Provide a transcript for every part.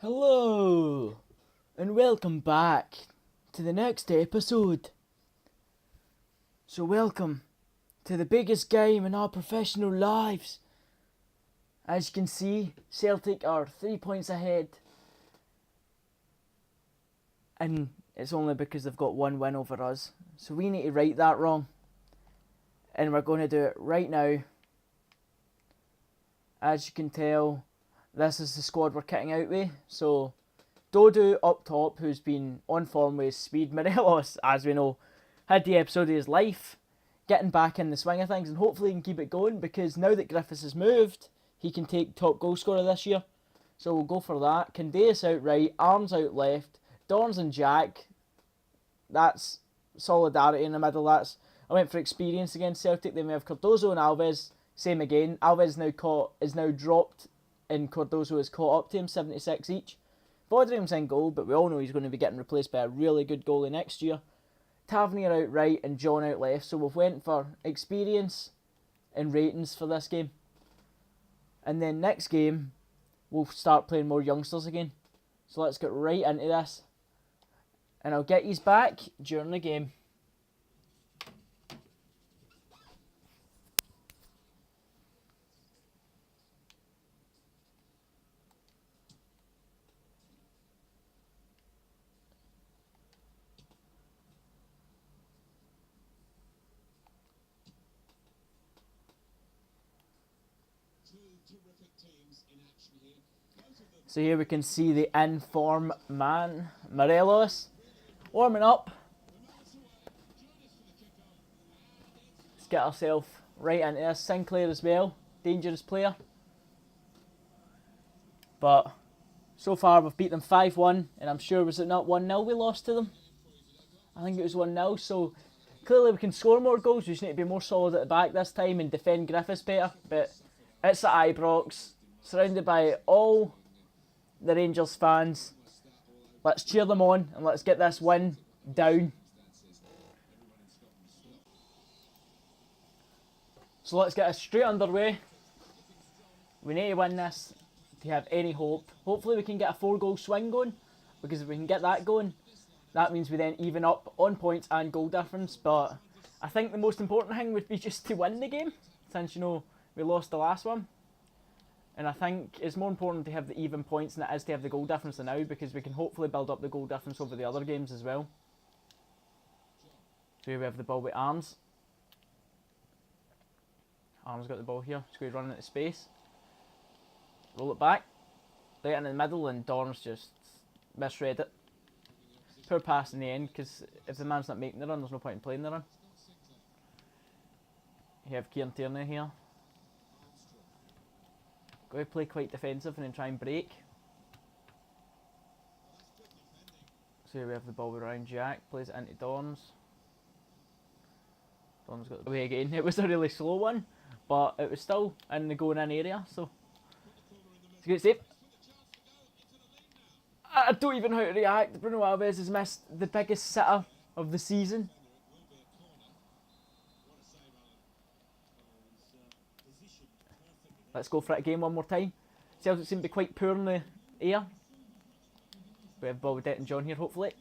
Hello, and welcome back to the next episode. So welcome to the biggest game in our professional lives. As you can see, Celtic are 3 points ahead. And it's only because they've got one win over us. So we need to right that wrong. And we're going to do it right now. As you can tell, this is the squad we're kitting out with. So Dodo up top, who's been on form with speed. Morelos, as we know, had the episode of his life, getting back in the swing of things, and hopefully he can keep it going, because now that Griffiths has moved, he can take top goal scorer this year. So we'll go for that. Candace out right, Arms out left, Dorns and Jack. That's solidarity in the middle. I went for experience against Celtic. Then we have Cardozo and Alves. Same again. Alves is now dropped, and Cardozo is caught up to him, 76 each. Vodrium's in goal, but we all know he's going to be getting replaced by a really good goalie next year. Tavernier out right and John out left. So we've went for experience and ratings for this game. And then next game, we'll start playing more youngsters again. So let's get right into this. And I'll get yous back during the game. So here we can see the in-form man, Morelos, warming up. Let's get ourselves right into this. Sinclair as well, dangerous player. But so far we've beat them 5-1, and I'm sure, was it not 1-0 we lost to them? I think it was 1-0, so clearly we can score more goals. We just need to be more solid at the back this time and defend Griffiths better. But it's at Ibrox, surrounded by all the Rangers fans. Let's cheer them on and let's get this win down. So let's get us straight underway. We need to win this to have any hope. Hopefully we can get a 4-goal swing going, because if we can get that going, that means we then even up on points and goal difference. But I think the most important thing would be just to win the game, since, you know, we lost the last one. And I think it's more important to have the even points than it is to have the goal difference now, because we can hopefully build up the goal difference over the other games as well. So here we have the ball with Arms. Arms got the ball here. Just going to run into space. Roll it back. Lay it in the middle, and Dorns just misread it. Poor pass in the end, because if the man's not making the run, there's no point in playing the run. You have Kieran Tierney here. Go to play quite defensive and then try and break. So here we have the ball with Ryan Jack. Plays it into Dorns. Dorns got the way again. It was a really slow one, but it was still in the going in area, so it's a good save. I don't even know how to react. Bruno Alves has missed the biggest sitter of the season. Let's go for it again one more time. Celtic seem to be quite poor in the air. We have ball with Det and John here, hopefully.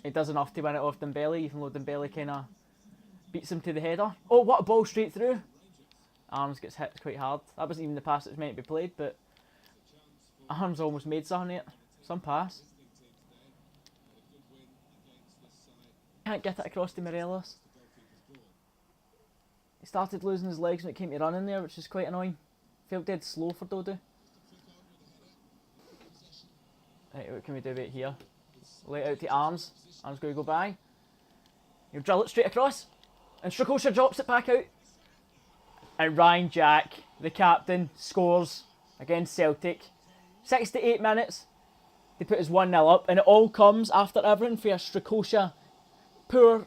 He does enough to win it off Dembele, even though Dembele kind of beats him to the header. Oh, what a ball straight through. Arms gets hit quite hard. That wasn't even the pass that was meant to be played, but Arms almost made something of it. Some pass. Can't get it across to Morelos. He started losing his legs when it came to running there, which is quite annoying. Felt dead slow for Dodo. Right, what can we do about here? Lay it out to Arms. Arms going to go by. He'll drill it straight across. And Strakosha drops it back out. And Ryan Jack, the captain, scores against Celtic. 68 minutes. They put us 1-0 up. And it all comes after everything for a Strakosha poor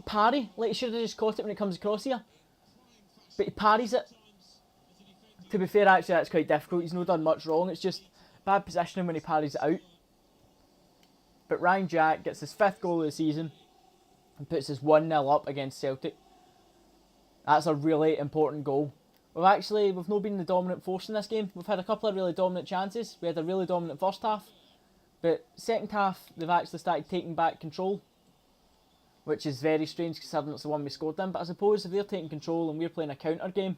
parry. Like, he should have just caught it when it comes across here. But he parries it. To be fair, actually, that's quite difficult. He's not done much wrong. It's just bad positioning when he parries it out. But Ryan Jack gets his 5th goal of the season and puts us 1-0 up against Celtic. That's a really important goal. we've not been the dominant force in this game. We've had a couple of really dominant chances. We had a really dominant first half. But second half, they've actually started taking back control. Which is very strange considering it's the one we scored in. But I suppose if they're taking control and we're playing a counter game,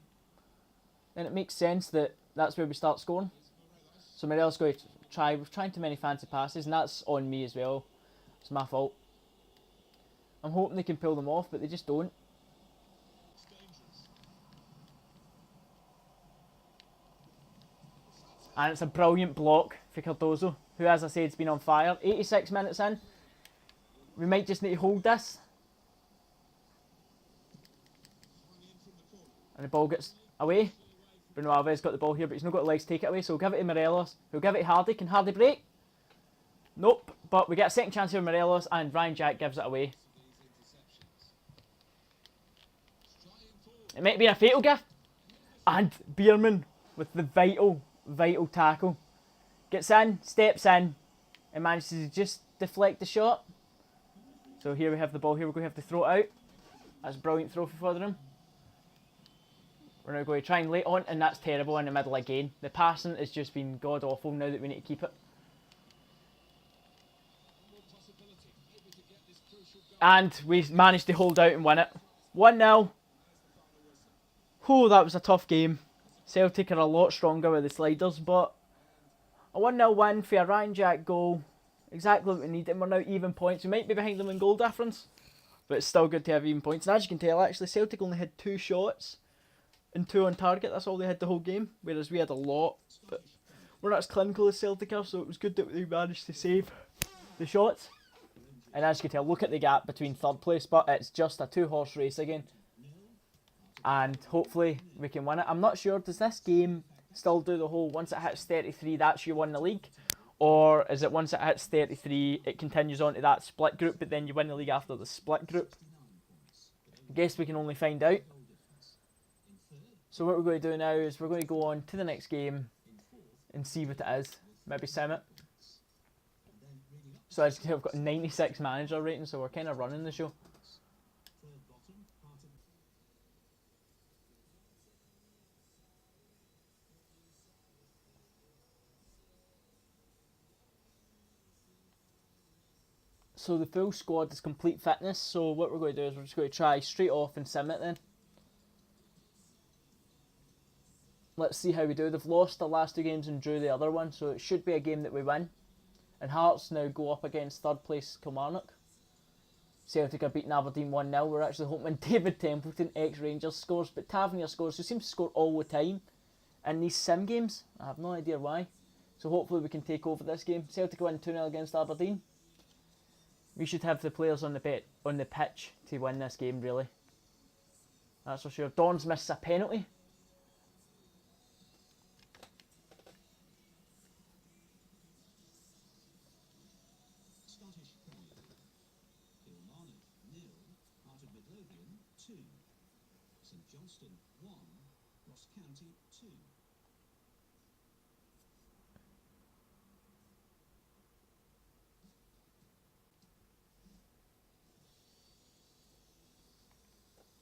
then it makes sense that that's where we start scoring. So Morelos going to try. We're trying too many fancy passes, and that's on me as well. It's my fault. I'm hoping they can pull them off, but they just don't. And it's a brilliant block for Cardozo, who, as I said, has been on fire. 86 minutes in. We might just need to hold this. And the ball gets away. Bruno Alves got the ball here, but he's not got the legs to take it away, so we'll give it to Morelos. We'll give it to Hardy. Can Hardy break? Nope. But we get a second chance here with Morelos, and Ryan Jack gives it away. It might be a fatal gift. And Bierman with the vital tackle. Gets in, steps in, and manages to just deflect the shot. So here we have the ball here. We're going to have to throw it out. That's a brilliant throw for Fotherham. We're now going to try and lay on, and that's terrible in the middle again. The passing has just been god awful now that we need to keep it. And we managed to hold out and win it. 1-0. Oh, that was a tough game. Celtic are a lot stronger with the sliders, but a 1-0 win for a Ryan Jack goal. Exactly what we need, and we're now even points. We might be behind them in goal difference, but it's still good to have even points. And as you can tell, actually, Celtic only had 2 shots and 2 on target. That's all they had the whole game, whereas we had a lot. But we're not as clinical as Celtic are, so it was good that we managed to save the shots. And as you can tell, look at the gap between third place, but it's just a 2-horse race again. And hopefully we can win it. I'm not sure, does this game still do the whole once it hits 33, that's you won the league? Or is it once it hits 33, it continues on to that split group, but then you win the league after the split group? I guess we can only find out. So what we're going to do now is we're going to go on to the next game and see what it is. Maybe sim it. So as you can tell, we've got a 96 manager rating, so we're kind of running the show. So the full squad is complete fitness, so what we're going to do is we're just going to try straight off and sim it then. Let's see how we do. They've lost the last 2 games and drew the other one, so it should be a game that we win. And Hearts now go up against third place Kilmarnock. Celtic are beating Aberdeen 1-0. We're actually hoping David Templeton, ex-Rangers, scores, but Tavernier scores, who seems to score all the time in these sim games. I have no idea why. So hopefully we can take over this game. Celtic win 2-0 against Aberdeen. We should have the players on the pitch to win this game, really. That's for sure. Dorns misses a penalty.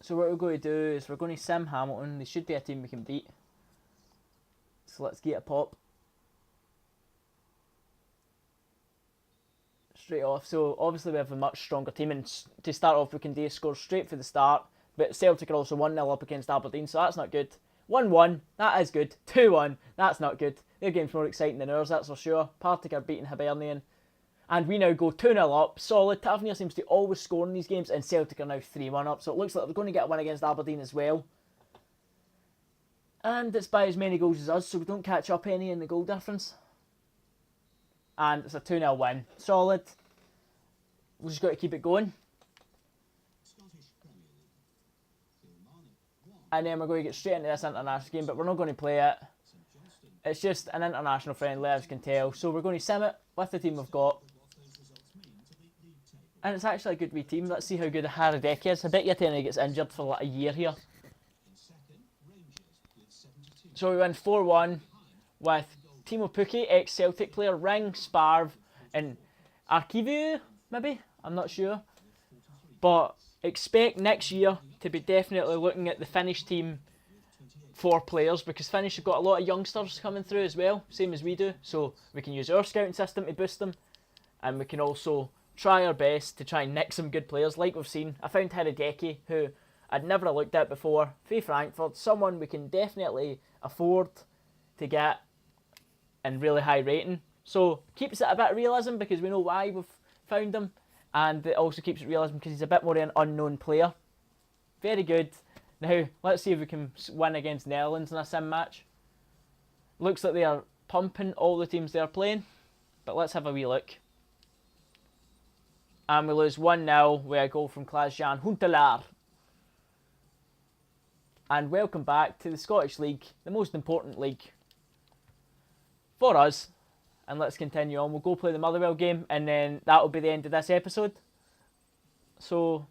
So what we're going to do is we're going to sim Hamilton. They should be a team we can beat. So let's get a pop. Straight off. So obviously we have a much stronger team, and to start off we can do a score straight for the start. But Celtic are also 1-0 up against Aberdeen, so that's not good. 1-1, that is good. 2-1, that's not good. Their game's more exciting than ours, that's for sure. Partick are beating Hibernian. And we now go 2-0 up, solid. Tavernier seems to always score in these games, and Celtic are now 3-1 up. So it looks like they're going to get a win against Aberdeen as well. And it's by as many goals as us, so we don't catch up any in the goal difference. And it's a 2-0 win. Solid. We've just got to keep it going. And then we're going to get straight into this international game, but we're not going to play it. It's just an international friendly, as you can tell. So we're going to sim it with the team we've got. And it's actually a good wee team. Let's see how good Haradecki is. I bet you Tierney gets injured for like a year here. So we win 4-1 with Timo Pukki, ex-Celtic player, Ring, Sparv, and Arkivu, maybe? I'm not sure. But expect next year to be definitely looking at the Finnish team 4 players, because Finnish have got a lot of youngsters coming through as well, same as we do, so we can use our scouting system to boost them, and we can also try our best to try and nick some good players like we've seen. I found Hideki, who I'd never looked at before, for Frankfurt, someone we can definitely afford to get and really high rating. So keeps it a bit of realism because we know why we've found him, and it also keeps it realism because he's a bit more an unknown player. Very good. Now let's see if we can win against Netherlands in a sim match. Looks like they are pumping all the teams they are playing, but let's have a wee look. And we lose 1-0 with a goal from Klaas-Jan Huntelaar. And welcome back to the Scottish League, the most important league for us. And let's continue on. We'll go play the Motherwell game, and then that'll be the end of this episode. So,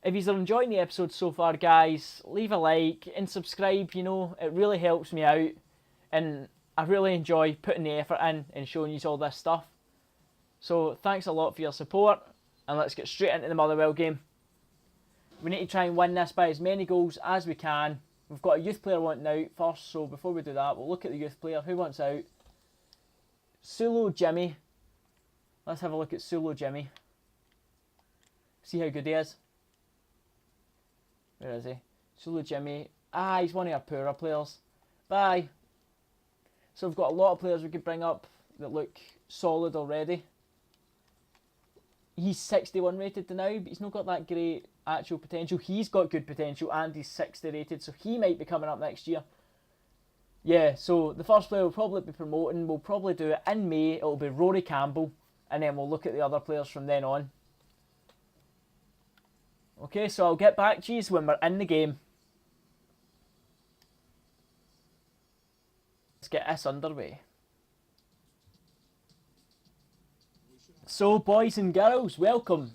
if you're enjoying the episode so far, guys, leave a like and subscribe. You know, it really helps me out, and I really enjoy putting the effort in and showing you all this stuff. So, thanks a lot for your support, and let's get straight into the Motherwell game. We need to try and win this by as many goals as we can. We've got a youth player wanting out first, so before we do that, we'll look at the youth player. Who wants out? Sulo Jimmy. Let's have a look at Sulo Jimmy. See how good he is. Where is he? Sulo Jimmy. Ah, he's one of our poorer players. Bye. So we've got a lot of players we could bring up that look solid already. He's 61 rated to now, but he's not got that great actual potential. He's got good potential and he's 60 rated, so he might be coming up next year. Yeah, so the first player we'll probably be promoting, we'll probably do it in May. It'll be Rory Campbell, and then we'll look at the other players from then on. Okay, so I'll get back to you when we're in the game. Let's get this underway. So, boys and girls, welcome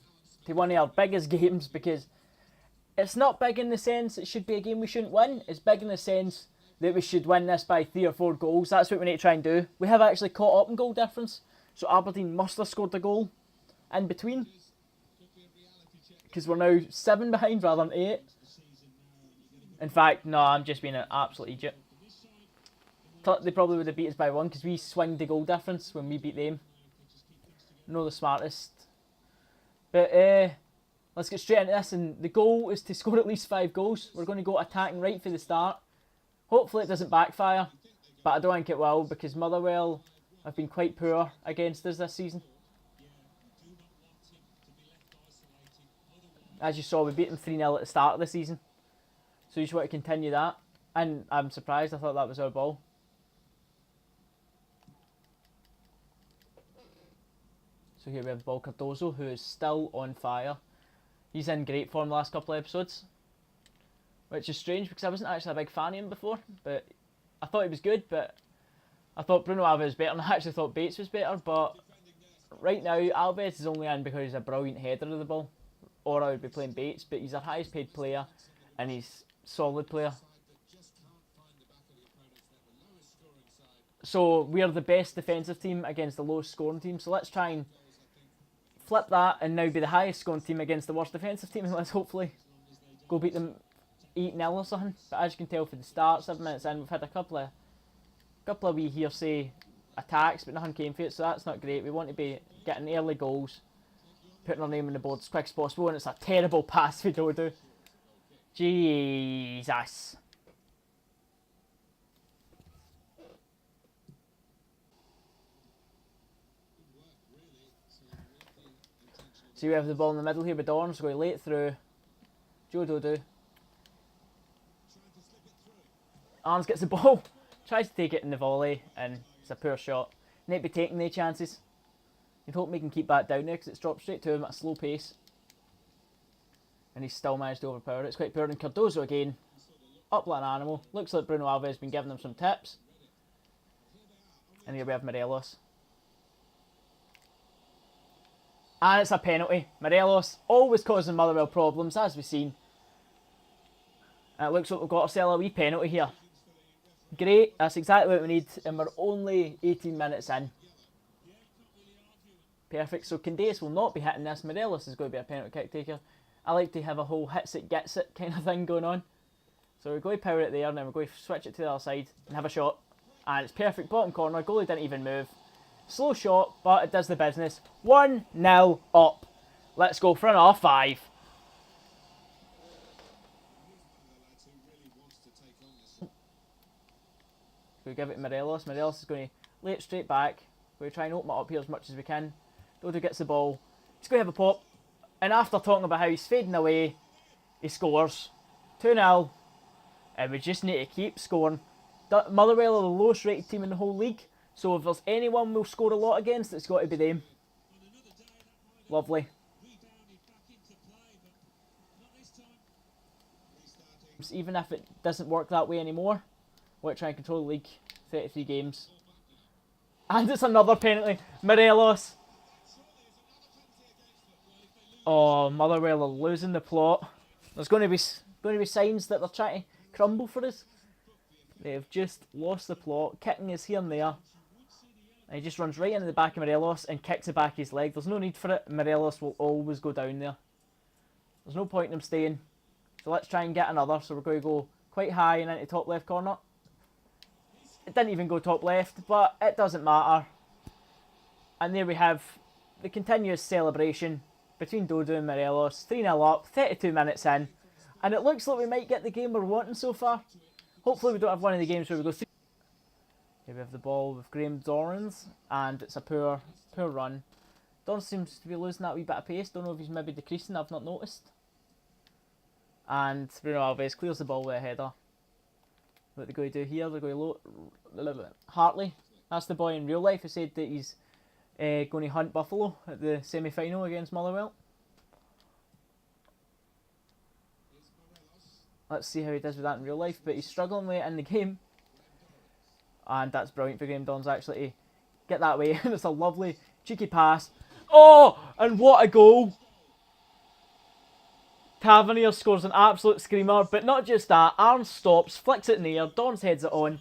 to one of our biggest games, because it's not big in the sense it should be a game we shouldn't win. It's big in the sense that we should win this by 3 or 4 goals. That's what we need to try and do. We have actually caught up in goal difference, so Aberdeen must have scored a goal in between, because we're now 7 behind rather than 8. In fact, no, I'm just being an absolute idiot. They probably would have beat us by 1 because we swinged the goal difference when we beat them. No, the smartest. But let's get straight into this, and the goal is to score at least 5 goals. We're going to go attacking right for the start. Hopefully it doesn't backfire, but I don't think it will, because Motherwell have been quite poor against us this season. As you saw, we beat them 3-0 at the start of the season. So you just want to continue that. And I'm surprised, I thought that was our ball. So here we have Ball Cardozo, who is still on fire. He's in great form the last couple of episodes, which is strange because I wasn't actually a big fan of him before, but I thought he was good, but I thought Bruno Alves was better, and I actually thought Bates was better, but right now Alves is only in because he's a brilliant header of the ball, or I would be playing Bates, but he's our highest paid player, and he's a solid player. So we're the best defensive team against the lowest scoring team, so let's try and flip that and now be the highest scoring team against the worst defensive team, and let's hopefully go beat them 8-0 or something. But as you can tell for the start, 7 minutes in, we've had a couple of wee hearsay attacks, but nothing came for it, so that's not great. We want to be getting early goals, putting our name on the board as quick as possible, and it's a terrible pass for Dodo. Jesus. So we have the ball in the middle here with Dorns going late through. Joe Dodo. Arns gets the ball, tries to take it in the volley, and it's a poor shot. Need to be taking the chances. You'd hope we can keep that down there because it's dropped straight to him at a slow pace. And he's still managed to overpower it. It's quite poor. And Cardozo again, up like an animal. Looks like Bruno Alves has been giving them some tips. And here we have Morelos. And it's a penalty. Morelos always causing Motherwell problems, as we've seen. And it looks like we've got ourselves a wee penalty here. Great, that's exactly what we need, and we're only 18 minutes in. Perfect, so Candace will not be hitting this. Morelos is going to be a penalty kick taker. I like to have a whole hits it, gets it kind of thing going on. So we're going to power it there, and then we're going to switch it to the other side and have a shot. And it's perfect, bottom corner, goalie didn't even move. Slow shot, but it does the business. 1-0 up. Let's go for another 5. We give it Morelos. Morelos is going to lay it straight back. We're going to try and open it up here as much as we can. Dodo gets the ball. He's going to have a pop. And after talking about how he's fading away, he scores. 2-0. And we just need to keep scoring. Motherwell are the lowest rated team in the whole league. So if there's anyone we'll score a lot against, it's got to be them. Lovely. Even if it doesn't work that way anymore, we'll try and control the league. 33 games. And it's another penalty. Morelos. Oh, Motherwell are losing the plot. There's going to be signs that they're trying to crumble for us. They have just lost the plot. Kicking is here and there. And he just runs right into the back of Morelos and kicks the back of his leg. There's no need for it. Morelos will always go down there. There's no point in him staying. So let's try and get another. So we're going to go quite high and into top left corner. It didn't even go top left, but it doesn't matter. And there we have the continuous celebration between Dodo and Morelos. 3-0 up, 32 minutes in. And it looks like we might get the game we're wanting so far. Hopefully we don't have one of the games where we go through. Here we have the ball with Graham Dorrans, and it's a poor run. Dorrans seems to be losing that wee bit of pace. Don't know if he's maybe decreasing, I've not noticed. And Bruno Alves clears the ball with a header. What they're going to do here, they're going to Hartley, that's the boy in real life who said that he's going to hunt Buffalo at the semi-final against Motherwell. Let's see how he does with that in real life, but he's struggling late in the game. And that's brilliant for Graham Dorrans actually to get that way. And it's a lovely cheeky pass. Oh, and what a goal! Tavernier scores an absolute screamer, but not just that. Arms stops, flicks it in the air, Dorrans heads it on.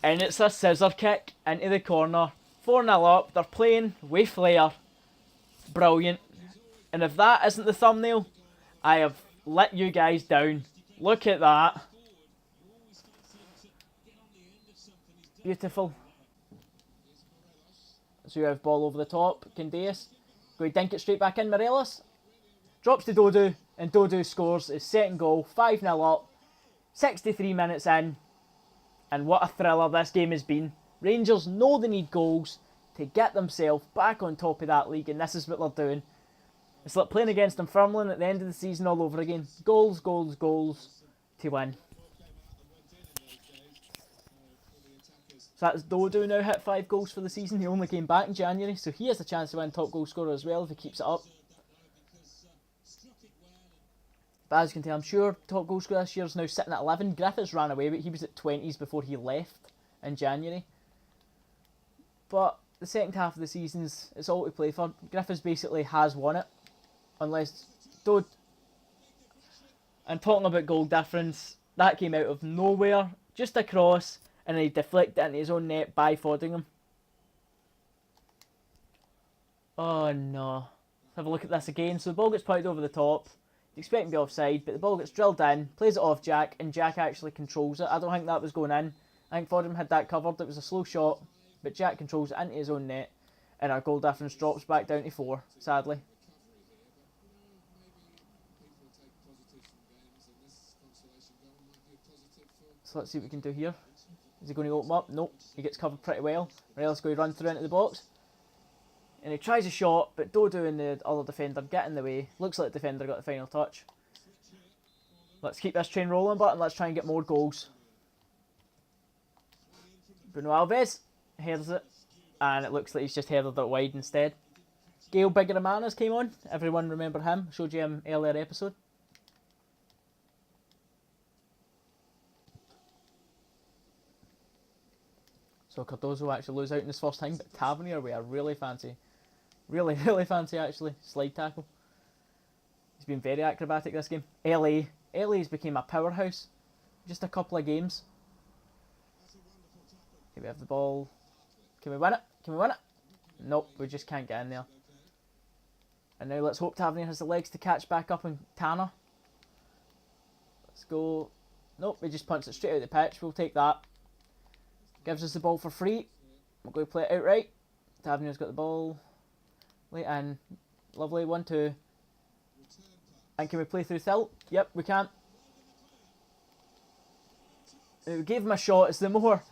And it's a scissor kick into the corner. 4-0 up, they're playing with flair. Brilliant. And if that isn't the thumbnail, I have let you guys down. Look at that. Beautiful. So you have ball over the top. Candeas. Go dink it straight back in. Morelos. Drops to Dodo. And Dodo scores his second goal. 5-0 up. 63 minutes in. And what a thriller this game has been. Rangers know they need goals to get themselves back on top of that league. And this is what they're doing. It's like playing against Dunfermline at the end of the season all over again. Goals, goals, goals to win. So that's Dodo now hit 5 goals for the season. He only came back in January, so he has a chance to win top goal scorer as well if he keeps it up. But as you can tell, I'm sure top goal scorer this year is now sitting at 11. Griffiths ran away, but he was at 20s before he left in January. But the second half of the season's it's all to play for. Griffiths basically has won it. Unless Dodo. And talking about goal difference, that came out of nowhere. Just a cross, and he deflected it into his own net by Fodingham. Oh no. Let's have a look at this again. So the ball gets pointed over the top. You expect to be offside, but the ball gets drilled in, plays it off Jack, and Jack actually controls it. I don't think that was going in. I think Fodingham had that covered. It was a slow shot, but Jack controls it into his own net, and our goal difference drops back down to 4, sadly. So let's see what we can do here. Is he going to open up? Nope. He gets covered pretty well. Morelos going to run through into the box. And he tries a shot, but Dodo and the other defender get in the way. Looks like the defender got the final touch. Let's keep this train rolling, but let's try and get more goals. Bruno Alves headers it. And it looks like he's just headed it wide instead. Gail Biggeramanas came on. Everyone remember him. Showed you him earlier episode. So Cardozo actually lose out in his first time, but Tavernier with a really fancy actually, slide tackle. He's been very acrobatic this game. LA's became a powerhouse. Just a couple of games. Okay, we have the ball. Can we win it? Can we win it? Nope, we just can't get in there. And now let's hope Tavernier has the legs to catch back up on Tanner. Let's go. Nope, we just punched it straight out the pitch. We'll take that. Gives us the ball for free. We'll go play it outright. Taverniers got the ball. Late in. Lovely, 1-2. And can we play through Thilt? Yep, we can. We gave him a shot. It's the more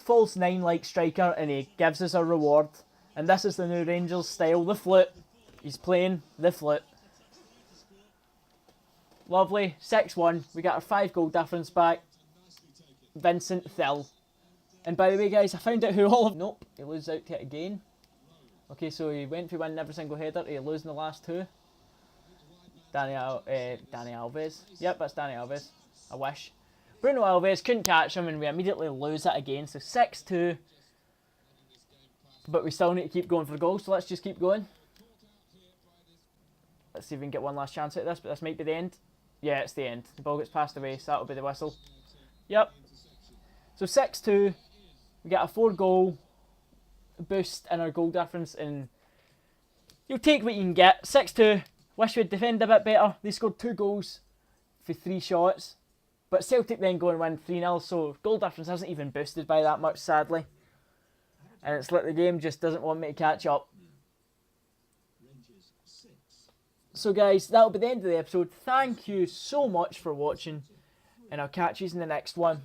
false 9-like striker, and he gives us a reward. And this is the new Rangers style, the flute. He's playing the flute. Lovely, 6-1. We got our 5-goal difference back. Vincent Thill. And by the way, guys, I found out who all of... Nope, he loses out to it again. Okay, so he went for winning every single header. He losing the last 2. Danny Alves. Yep, that's Danny Alves. I wish. Bruno Alves couldn't catch him and we immediately lose it again. So 6-2. But we still need to keep going for goals, so let's just keep going. Let's see if we can get one last chance at this, but this might be the end. Yeah, it's the end. The ball gets passed away, so that'll be the whistle. Yep. So 6-2. We get a 4-goal boost in our goal difference, and you'll take what you can get. 6-2. Wish we'd defend a bit better. They scored 2 goals for 3 shots. But Celtic then go and win 3-0, so goal difference isn't even boosted by that much, sadly. And it's like the game just doesn't want me to catch up. So guys, that'll be the end of the episode. Thank you so much for watching, and I'll catch you in the next one.